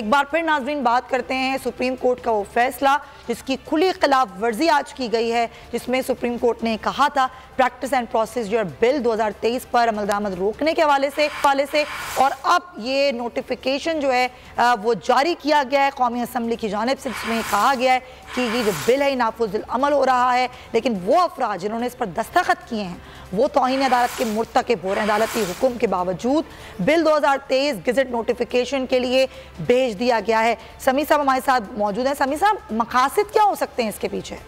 एक बार फिर नाज़रीन बात करते हैं सुप्रीम कोर्ट का वो फैसला जिसकी खुली खिलाफ वर्जी आज की गई है, जिसमें सुप्रीम कोर्ट ने कहा था प्रैक्टिस एंड प्रोसीजर बिल 2023 पर अमल दरामद रोकने के हवाले से और अब ये नोटिफिकेशन जो है वो जारी किया गया है कौमी असम्बली की जानिब से, जिसमें कहा गया है कि ये जो बिल है नाफुज़ुल अमल हो रहा है, लेकिन वो अफराद जिन्होंने इस पर दस्तखत किए हैं वो तौहीन अदालत के मुर्तकिब हो रहे हैं। अदालती हुक्म के बावजूद बिल 2023 गज़ट नोटिफिकेशन के लिए भेज दिया गया है। समी साहब हमारे साथ मौजूद हैं। समी साहब, मकासद क्या हो सकते हैं इसके पीछे?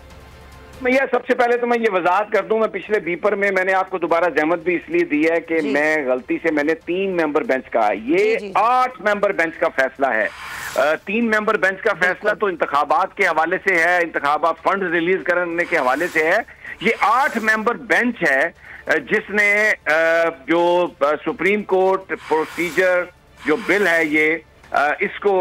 भैया सबसे पहले तो मैं ये वजाहत कर दूं, मैं पिछले बीपर में मैंने आपको दोबारा जहमत भी इसलिए दी है कि मैं गलती से मैंने 3 मेंबर बेंच का, ये 8 मेंबर बेंच का फैसला है। 3 मेंबर बेंच का फैसला तो इंतखाबात के हवाले से है, इंतखाबात फंड रिलीज करने के हवाले से है। ये 8 मेंबर बेंच है जिसने जो सुप्रीम कोर्ट प्रोसीजर जो बिल है ये इसको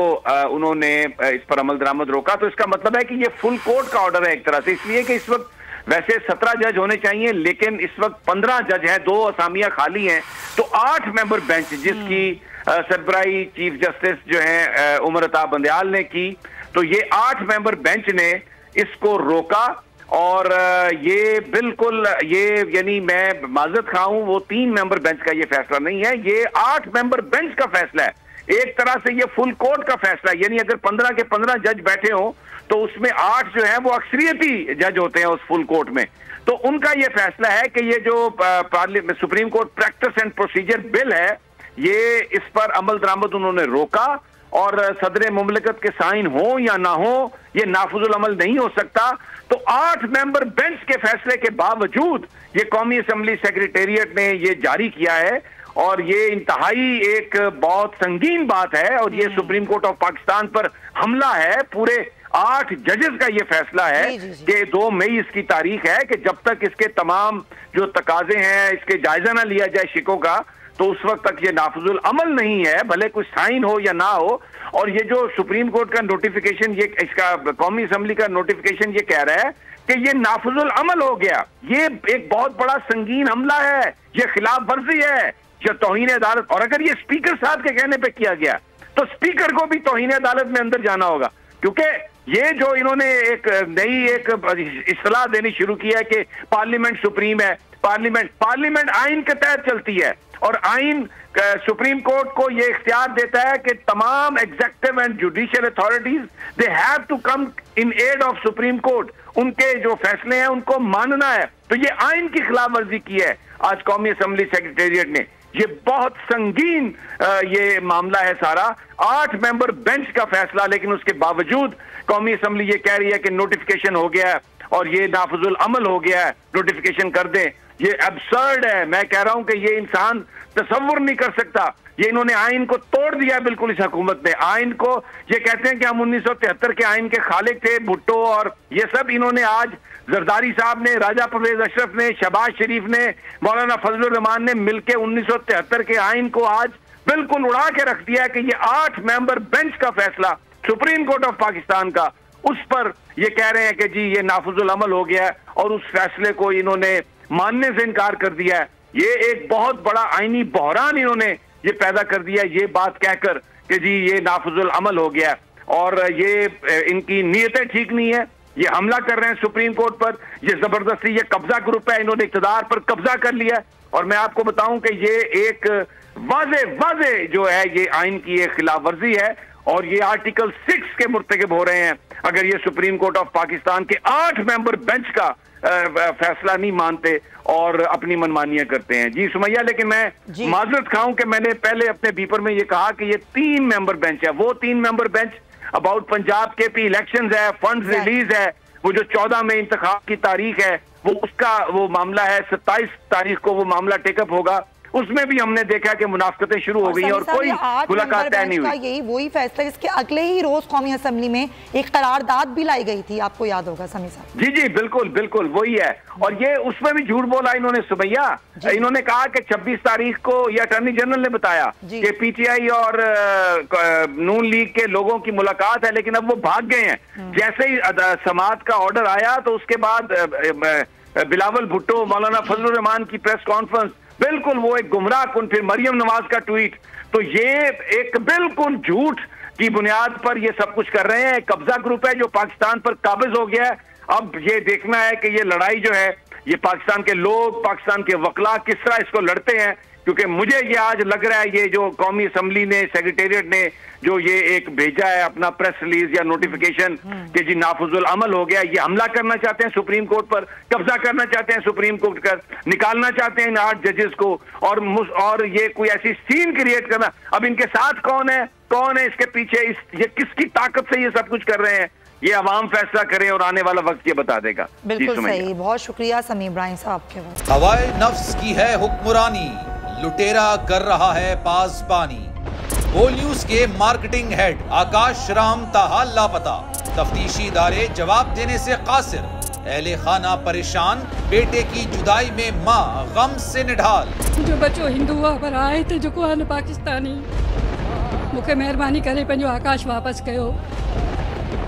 उन्होंने इस पर अमल दरामद रोका। तो इसका मतलब है कि ये फुल कोर्ट का ऑर्डर है एक तरह से, इसलिए कि इस वक्त वैसे 17 जज होने चाहिए लेकिन इस वक्त 15 जज हैं, 2 असामियां खाली हैं। तो 8 मेंबर बेंच जिसकी सरबराही चीफ जस्टिस जो है उमर अता बंदयाल ने की, तो ये 8 मेंबर बेंच ने इसको रोका। और ये बिल्कुल ये यानी मैं माजरत खाऊं, वो 3 मेंबर बेंच का ये फैसला नहीं है, ये 8 मेंबर बेंच का फैसला है। एक तरह से ये फुल कोर्ट का फैसला है, यानी अगर 15 के 15 जज बैठे हो तो उसमें 8 जो है वो अक्सरियती जज होते हैं उस फुल कोर्ट में। तो उनका ये फैसला है कि ये जो supreme court practice and procedure bill है ये इस पर अमल दरामद उन्होंने रोका और सदर मुमलिकत के साइन हो या ना हो ये नाफुजुल अमल नहीं हो सकता। तो 8 मेंबर बेंच के फैसले के बावजूद ये कौमी असम्बली सेक्रेटेरिएट ने ये जारी किया है और ये इंतहाई एक बहुत संगीन बात है और ये सुप्रीम कोर्ट ऑफ पाकिस्तान पर हमला है। पूरे 8 जजेस का ये फैसला है कि 2 मई इसकी तारीख है कि जब तक इसके तमाम जो तकाजे हैं इसके जायजा ना लिया जाए शिकों का, तो उस वक्त तक ये नाफुजुल अमल नहीं है, भले कुछ साइन हो या ना हो। और ये जो सुप्रीम कोर्ट का नोटिफिकेशन, ये इसका कौमी असम्बली का नोटिफिकेशन ये कह रहा है कि ये नाफुजुल अमल हो गया, ये एक बहुत बड़ा संगीन हमला है, ये खिलाफ वर्जी है, ये तौहीन अदालत। और अगर ये स्पीकर साहब के कहने पे किया गया तो स्पीकर को भी तौहीन अदालत में अंदर जाना होगा, क्योंकि ये जो इन्होंने एक नई एक इस्तेलाह देनी शुरू की है कि पार्लियामेंट सुप्रीम है। पार्लियामेंट आइन के तहत चलती है और आइन सुप्रीम कोर्ट को ये इख्तियार देता है कि तमाम executive and judicial authorities they have to come in aid of Supreme Court, उनके जो फैसले हैं उनको मानना है। तो ये आइन की खिलाफ वर्जी की है आज कौमी असम्बली सेक्रेटेरिएट ने। ये बहुत संगीन ये मामला है सारा, 8 मेंबर बेंच का फैसला, लेकिन उसके बावजूद कौमी असम्बली ये कह रही है कि नोटिफिकेशन हो गया है और ये नाफुजुल अमल हो गया है, नोटिफिकेशन कर दें। ये अब्सर्ड है, मैं कह रहा हूं कि ये इंसान तसव्वुर नहीं कर सकता। ये इन्होंने आइन को तोड़ दिया है बिल्कुल इस हुकूमत ने। आइन को ये कहते हैं कि हम 1973 के आइन के खालिक थे, भुट्टो और ये सब इन्होंने आज जरदारी साहब ने, राजा परवेज अशरफ ने, शहबाज शरीफ ने, मौलाना फजलुर रहमान ने मिलकर 1973 के आइन को आज बिल्कुल उड़ा के रख दिया है कि ये 8 मेंबर बेंच का फैसला सुप्रीम कोर्ट ऑफ पाकिस्तान का, उस पर ये कह रहे हैं कि जी ये नाफुजुल अमल हो गया है और उस फैसले को इन्होंने मानने से इनकार कर दिया है। ये एक बहुत बड़ा आईनी बहरान इन्होंने ये पैदा कर दिया ये बात कहकर कि जी ये नाफुजुल अमल हो गया और ये इनकी नीयतें ठीक नहीं है। ये हमला कर रहे हैं सुप्रीम कोर्ट पर, ये जबरदस्ती, ये कब्जा ग्रुप है, इन्होंने इक़्तिदार पर कब्जा कर लिया है। और मैं आपको बताऊं कि ये एक वाज़े जो है ये आइन की एक खिलाफ वर्जी है और ये आर्टिकल 6 के मुर्तकिब हो रहे हैं अगर ये सुप्रीम कोर्ट ऑफ पाकिस्तान के 8 मेंबर बेंच का फैसला नहीं मानते और अपनी मनमानियां करते हैं। जी सुमैया, लेकिन मैं माजरत खाऊं कि मैंने पहले अपने बीपर में ये कहा कि ये 3 मेंबर बेंच है, वो 3 मेंबर बेंच अबाउट पंजाब के पी इलेक्शंस है, फंड रिलीज है, वो जो 14 में इंतखाब की तारीख है वो उसका वो मामला है, 27 तारीख को वो मामला टेकअप होगा। उसमें भी हमने देखा कि मुनाफकतें शुरू हो गई और कोई मुलाकात तय नहीं हुई। यही वही फैसला जिसके अगले ही रोज कौमी असम्बली में एक करारदाद भी लाई गई थी, आपको याद होगा समी साहब। जी जी बिल्कुल बिल्कुल वही है। और ये उसमें भी झूठ बोला इन्होंने सुमैया, इन्होंने कहा कि 26 तारीख को ये अटॉर्नी जनरल ने बताया कि पीटीआई और नून लीग के लोगों की मुलाकात है, लेकिन अब वो भाग गए हैं। जैसे ही समाअत का ऑर्डर आया तो उसके बाद बिलावल भुट्टो, मौलाना फजलुर रहमान की प्रेस कॉन्फ्रेंस, बिल्कुल वो एक गुमराह कुन, फिर मरियम नवाज का ट्वीट। तो ये एक बिल्कुल झूठ की बुनियाद पर ये सब कुछ कर रहे हैं। कब्जा ग्रुप है जो पाकिस्तान पर काबिज हो गया है। अब ये देखना है कि ये लड़ाई जो है, ये पाकिस्तान के लोग, पाकिस्तान के वकला किस तरह इसको लड़ते हैं, क्योंकि मुझे ये आज लग रहा है ये जो कौमी असम्बली ने, सेक्रेटेरिएट ने जो ये एक भेजा है अपना प्रेस रिलीज या नोटिफिकेशन कि जी नाफुजुल अमल हो गया, ये हमला करना चाहते हैं सुप्रीम कोर्ट पर, कब्जा करना चाहते हैं सुप्रीम कोर्ट कर, निकालना चाहते हैं इन 8 जजेस को, और ये कोई ऐसी सीन क्रिएट करना। अब इनके साथ कौन है इसके पीछे, ये किसकी ताकत से ये सब कुछ कर रहे हैं, ये अवाम फैसला करे और आने वाला वक्त ये बता देगा। बिल्कुल सही, बहुत शुक्रिया समीम इब्राहिम साहब के वक्त। हवाए नफ्स की है हुक्मरानी, लुटेरा कर रहा है पासबानी। बोल न्यूज के मार्केटिंग हेड आकाश राम ताहा लापता, तफ्तीशी इदारे जवाब देने से कासिर, अहले खाना परेशान, बेटे की जुदाई में माँ गम से निढाल। जो बच्चो हिंदू पर आए थे जो को पाकिस्तानी, मुझे मेहरबानी करे पंहिंजो आकाश वापस कयो।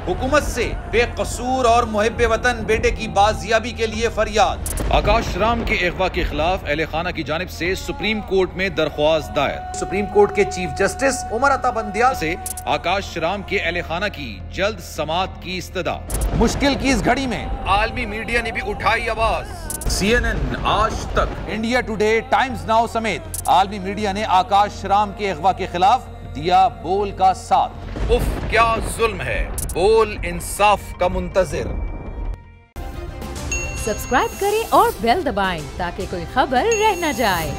हुकूमत से बेकसूर और मुहिब्बे वतन बेटे की बाजियाबी के लिए फरियाद। आकाश राम के अगवा के खिलाफ अहले खाना की जानिब से सुप्रीम कोर्ट में दरख्वास्त दायर। सुप्रीम कोर्ट के चीफ जस्टिस उमर अता बंदियाल से आकाश राम के अहले खाना की जल्द समाअत की इस्तदा। मुश्किल की इस घड़ी में आलमी मीडिया ने भी उठाई आवाज। CNN, आज तक, इंडिया टुडे, टाइम्स नाउ समेत आलमी मीडिया ने आकाश राम के अगवा के खिलाफ दिया बोल का साथ। उफ क्या जुल्म है, बोल इंसाफ का मुंतजिर। सब्सक्राइब करें और बेल दबाएं ताकि कोई खबर रह न जाए।